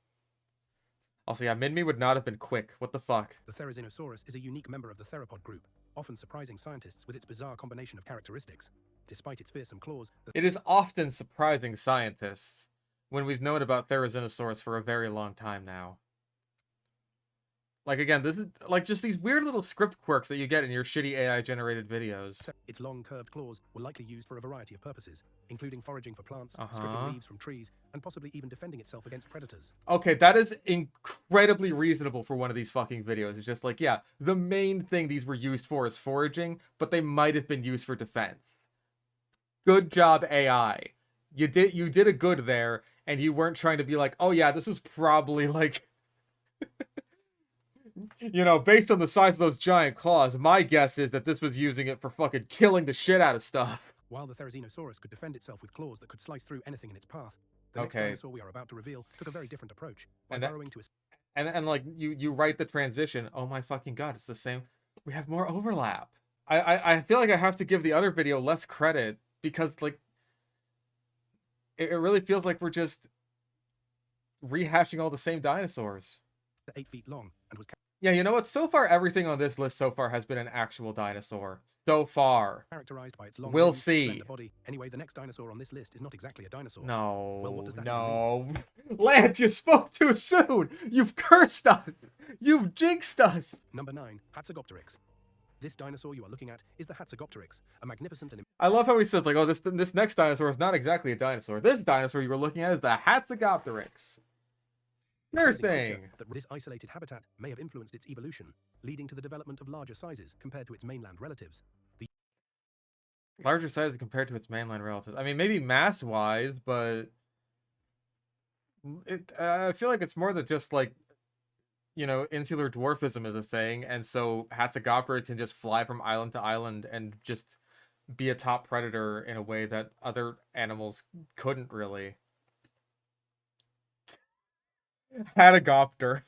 Also, yeah, Minmi would not have been quick. What the fuck? The Therizinosaurus is a unique member of the theropod group, often surprising scientists with its bizarre combination of characteristics. Despite its fearsome claws, It is often surprising scientists when we've known about Therizinosaurus for a very long time now. Like, again, this is like just these weird little script quirks that you get in your shitty AI-generated videos. its long curved claws were likely used for a variety of purposes, including foraging for plants, Uh-huh. stripping leaves from trees, and possibly even defending itself against predators. Okay, that is incredibly reasonable for one of these fucking videos. It's just like, yeah, the main thing these were used for is foraging, but they might have been used for defense. Good job, AI. You did a good there, and you weren't trying to be like, oh yeah, this was probably like... You know, based on the size of those giant claws, my guess is that this was using it for fucking killing the shit out of stuff. While the Therizinosaurus could defend itself with claws that could slice through anything in its path, the next Okay. dinosaur we are about to reveal took a very different approach by And that- burrowing to a And like, you write the transition. Oh my fucking god, it's the same. We have more overlap. I feel like I have to give the other video less credit because, like, it really feels like we're just rehashing all the same dinosaurs. 8 feet long and was Yeah, you know what? So far, everything on this list so far has been an actual dinosaur. So far. characterized by its long We'll limbs, see. slender body. Anyway, the next dinosaur on this list is not exactly a dinosaur. No, Well, what does that no. Lance, you spoke too soon! You've cursed us! You've jinxed us! Number 9, Hatzegopteryx. This dinosaur you are looking at is the Hatzegopteryx, a magnificent and I love how he says, like, oh, this next dinosaur is not exactly a dinosaur. This dinosaur you were looking at is the Hatzegopteryx. Sure imposing thing. culture that this isolated habitat may have influenced its evolution, leading to the development of larger sizes compared to its mainland relatives. Larger size compared to its mainland relatives. I mean, maybe mass-wise, but... I feel like it's more than just, like, you know, insular dwarfism is a thing, and so Hatzegopteryx can just fly from island to island and just be a top predator in a way that other animals couldn't really. Hatzegopter.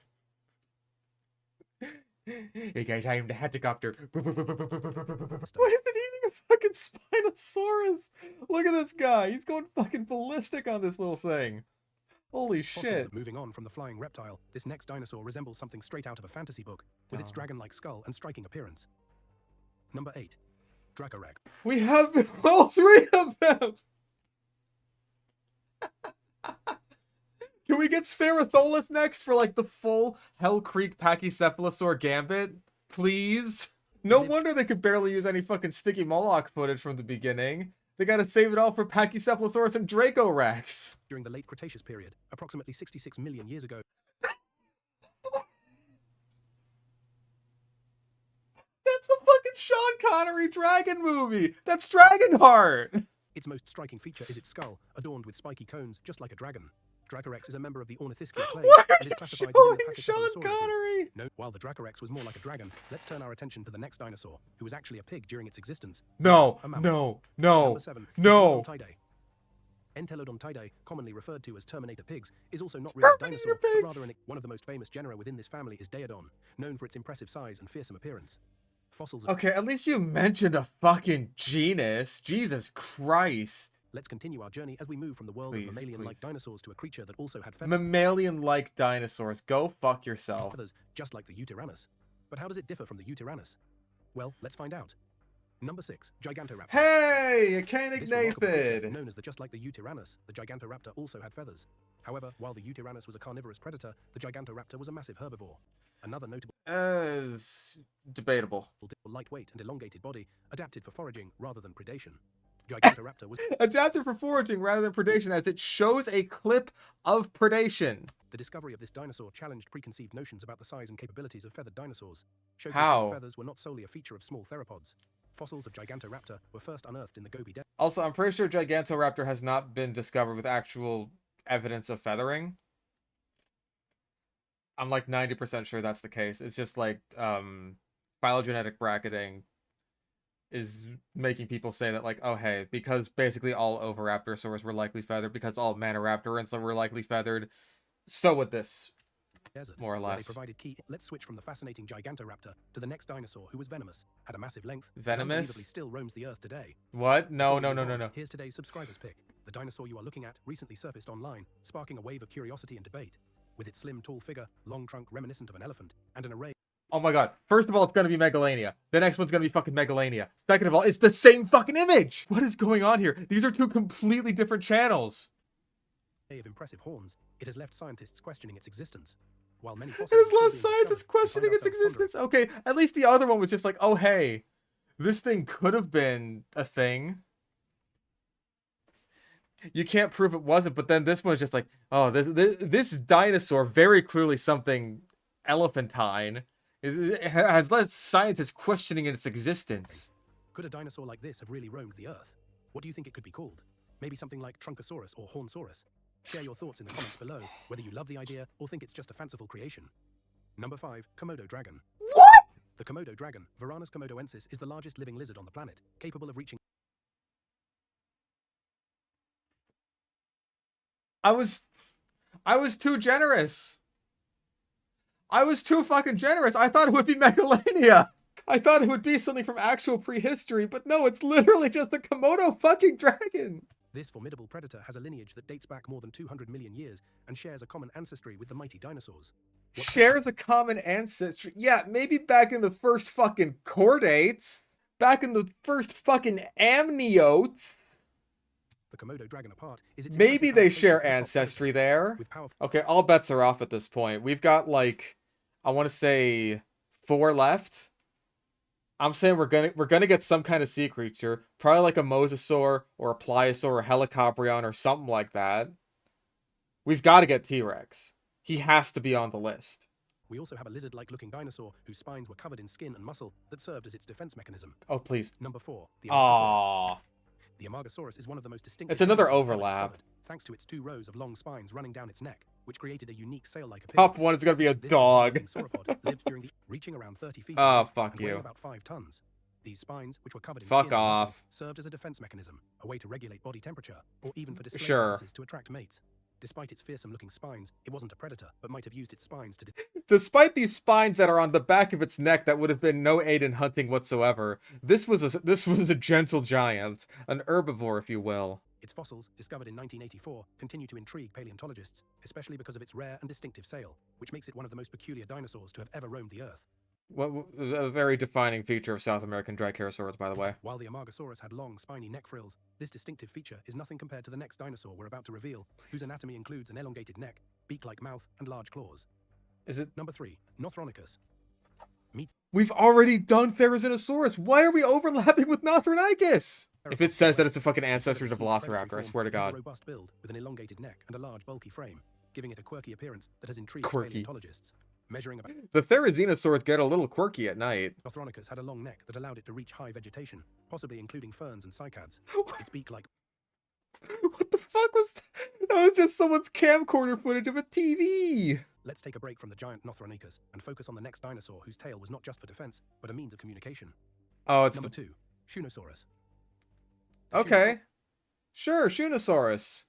Hey guys, I am the Hatzegopter. Why is it eating a fucking Spinosaurus? Look at this guy. He's going fucking ballistic on this little thing. Holy Fossils shit. of moving on from the flying reptile, this next dinosaur resembles something straight out of a fantasy book, with its Oh. dragon-like skull and striking appearance. Number 8, Dracorex. We have all three of them! Can we get Spheratholus next for, like, the full Hell Creek Pachycephalosaur gambit? Please? No wonder they could barely use any fucking Stygimoloch footage from the beginning. They gotta save it all for Pachycephalosaurus and Dracorex. During the late Cretaceous period, approximately 66 million years ago, That's the fucking Sean Connery dragon movie! That's Dragonheart! its most striking feature is its skull, adorned with spiky cones, just like a dragon. Dracorex is a member of the Ornithischia clade Why are and you is classified showing within the Sean Pachycephalosaurus group. Connery? No, while the Dracorex was more like a dragon, let's turn our attention to the next dinosaur, who was actually a pig during its existence. No, A mammoth. no, no, Number 7, no. Ankylosaurus. Entelodontidae, commonly referred to as Terminator pigs, is also not really a dinosaur, but pigs! rather one of the most famous genera within this family is Daedon, known for its impressive size and fearsome appearance. Fossils of... Okay, at least you mentioned a fucking genus. Jesus Christ. Let's continue our journey as we move from the world of mammalian-like dinosaurs to a creature that also had feathers. Mammalian-like dinosaurs. Go fuck yourself. Feathers, just like the Yutyrannus. But how does it differ from the Yutyrannus? Well, let's find out. Number 6, Gigantoraptor. Hey, a Koenig This remarkable creature, Nathan. known as just like the Yutyrannus, the Gigantoraptor also had feathers. However, while the Yutyrannus was a carnivorous predator, the Gigantoraptor was a massive herbivore. Another notable Debatable. lightweight and elongated body, adapted for foraging rather than predation. Gigantoraptor was Adapted for foraging rather than predation, as it shows a clip of predation. the discovery of this dinosaur challenged preconceived notions about the size and capabilities of feathered dinosaurs. Showcasing How? that feathers were not solely a feature of small theropods. Fossils of Gigantoraptor were first unearthed in the Gobi Desert. Also, I'm pretty sure Gigantoraptor has not been discovered with actual evidence of feathering. I'm like 90% sure that's the case. It's just like phylogenetic bracketing is making people say that, like, oh hey, because basically all Oviraptorosaurs were likely feathered, because all Maniraptorans were likely feathered, so would this. Desert, More or where less. They provided key. Let's switch from the fascinating Gigantoraptor to the next dinosaur who was venomous, had a massive length, and Venomous? unbelievably still roams the earth today. What? No, Before no, we no, move no, on, no. Here's today's subscriber's pick. The dinosaur you are looking at recently surfaced online, sparking a wave of curiosity and debate. With its slim, tall figure, long trunk reminiscent of an elephant, and an array Oh my god. First of all, it's gonna be Megalania. The next one's gonna be fucking Megalania. Second of all, it's the same fucking image! What is going on here? These are two completely different channels. of impressive horns, it has left scientists questioning its existence. While many It fossils has are still left being scientists discovered, we questioning find its ourselves existence. Okay, at least the other one was just like, oh hey, this thing could have been a thing. You can't prove it wasn't, but then this one's just like, oh, this dinosaur, very clearly something elephantine, has left scientists questioning its existence. Could a dinosaur like this have really roamed the Earth? What do you think it could be called? Maybe something like Trunkosaurus or Hornsaurus? Share your thoughts in the comments below, whether you love the idea or think it's just a fanciful creation. Number 5, Komodo Dragon. What? The Komodo dragon, Varanus komodoensis, is the largest living lizard on the planet, capable of reaching... I was too generous. I was too fucking generous. I thought it would be Megalania. I thought it would be something from actual prehistory, but no, it's literally just the Komodo fucking dragon. This formidable predator has a lineage that dates back more than 200 million years and shares a common ancestry with the mighty dinosaurs. Shares a common ancestry. Yeah, maybe back in the first fucking chordates. Back in the first fucking amniotes. The Komodo dragon apart is its Maybe impressive they adaptation share to soft ancestry predators there. with powerful... Okay, all bets are off at this point. We've got, like, I want to say 4 left. I'm saying we're gonna get some kind of sea creature, probably like a mosasaur or a pliosaur or helicoprion or something like that. We've got to get T-Rex. He has to be on the list. We also have a lizard-like looking dinosaur whose spines were covered in skin and muscle that served as its defense mechanism. Oh please. Number 4, the Amargasaurus. Aww. The Amargasaurus is one of the most distinctive... It's another dinosaurs ever overlap. discovered, thanks to its 2 rows of long spines running down its neck, which created a unique sail-like appearance. Top one is gonna be a This dog. bizarre-looking sauropod lived during the... reaching around 30 feet Oh, in length fuck and weighing you. about 5 tons. These spines, which were covered in Fuck skin and muscle, off. served as a defense mechanism, a way to regulate body temperature, or even for display Sure. purposes to attract mates. Despite its fearsome-looking spines, it wasn't a predator, but might have used its spines to... Despite these spines that are on the back of its neck that would have been no aid in hunting whatsoever, this was a gentle giant, an herbivore, if you will. Its fossils, discovered in 1984, continue to intrigue paleontologists, especially because of its rare and distinctive sail, which makes it one of the most peculiar dinosaurs to have ever roamed the Earth. A very defining feature of South American Dracorex, by the way. While the Amargasaurus had long, spiny neck frills, this distinctive feature is nothing compared to the next dinosaur we're about to reveal, whose anatomy includes an elongated neck, beak-like mouth, and large claws. Is it? Number 3, Nothronicus. We've already done Therizinosaurus. Why are we overlapping with Nothronicus? If it says that it's a fucking ancestor to Velociraptor, I swear to It has God. a robust build with an elongated neck and a large, bulky frame, giving it a quirky appearance that has intrigued Quirky. paleontologists. Measuring about... The Therizinosaurs get a little quirky at night. Nothronicus had a long neck that allowed it to reach high vegetation, possibly including ferns and cycads. Its beak-like... What the fuck was that? That was just someone's camcorder footage of a TV. Let's take a break from the giant Nothronicus and focus on the next dinosaur whose tail was not just for defense, but a means of communication. Oh, it's Number the... 2, Shunosaurus. Okay. Sure, Shunosaurus.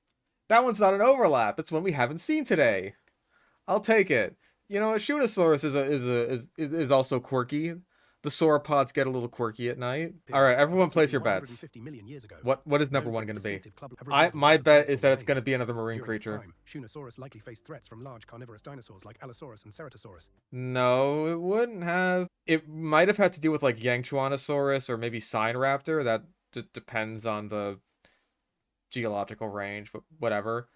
That one's not an overlap. It's one we haven't seen today. I'll take it. You know, a Shunosaurus is also quirky. The sauropods get a little quirky at night. All right, everyone place your bets. What is number one going to be? My bet is that it's going to be another marine creature. Shunosaurus likely faced threats from large carnivorous dinosaurs like Allosaurus and Ceratosaurus. No, it wouldn't have. It might have had to do with like Yangchuanosaurus or maybe Raptor. That depends on the geological range, but whatever.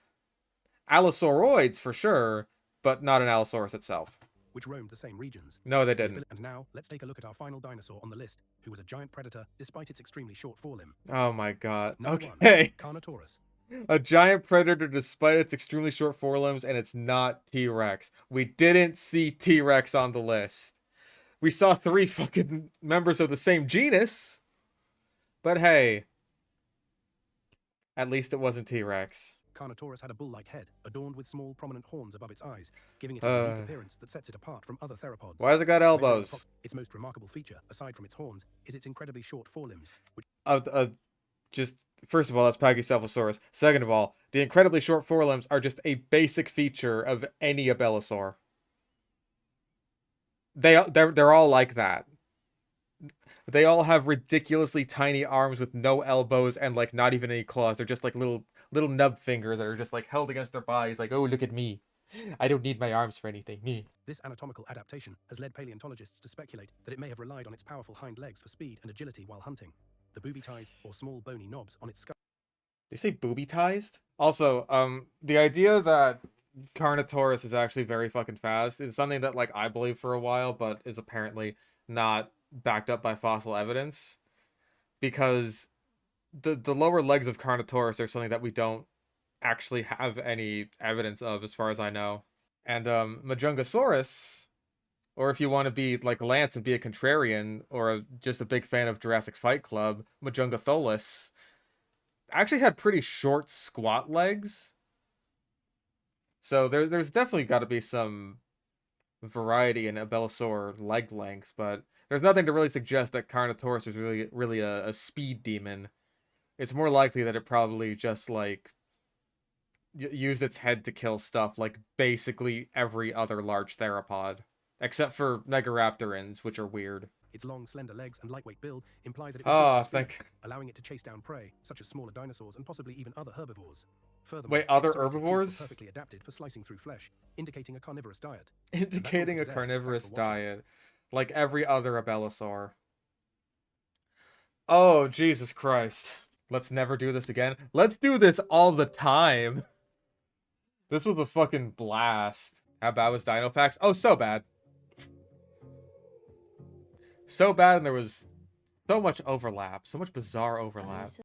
Allosauroids for sure, but not an Allosaurus itself. Which roamed the same regions. No, they didn't. And now, let's take a look at our final dinosaur on the list, who was a giant predator despite its extremely short forelimb. Oh my god. Number Okay. 1, Carnotaurus. A giant predator despite its extremely short forelimbs, and it's not T-Rex. We didn't see T-Rex on the list. We saw 3 fucking members of the same genus. But hey. At least it wasn't T-Rex. Carnotaurus had a bull-like head, adorned with small, prominent horns above its eyes, giving it a unique appearance that sets it apart from other theropods. Why has it got elbows? Its most remarkable feature, aside from its horns, is its incredibly short forelimbs, which... Just, first of all, that's Pachycephalosaurus. Second of all, the incredibly short forelimbs are just a basic feature of any Abelisaur. They're all like that. They all have ridiculously tiny arms with no elbows and like not even any claws. They're just like little nub fingers that are just like held against their bodies like, oh, look at me. I don't need my arms for anything. Me. This anatomical adaptation has led paleontologists to speculate that it may have relied on its powerful hind legs for speed and agility while hunting. The booby ties, or small bony knobs on its skull. Did you say booby-tized? Also, the idea that Carnotaurus is actually very fucking fast is something that like I believed for a while, but is apparently not backed up by fossil evidence, because the lower legs of Carnotaurus are something that we don't actually have any evidence of as far as I know. And Majungasaurus, or if you want to be like Lance and be a contrarian or just a big fan of Jurassic Fight Club, Majungatholus actually had pretty short squat legs. So there's definitely got to be some variety in Abelisaur leg length, but there's nothing to really suggest that Carnotaurus was really a speed demon. It's more likely that it probably just like used its head to kill stuff like basically every other large theropod, except for Megaraptorans, which are weird. Its long, slender legs and lightweight build imply that it was built for speed, think. allowing it to chase down prey, such as smaller dinosaurs and possibly even other herbivores. Furthermore, Wait, other its serrated teeth were herbivores? perfectly adapted for slicing through flesh, indicating a carnivorous diet. Indicating a today. carnivorous Thanks for watching. diet, like every other Abelisaur. Oh, Jesus Christ. Let's never do this again. Let's do this all the time. This was a fucking blast. How bad was Dinofax? Oh, so bad. So bad, and there was so much overlap. So much bizarre overlap.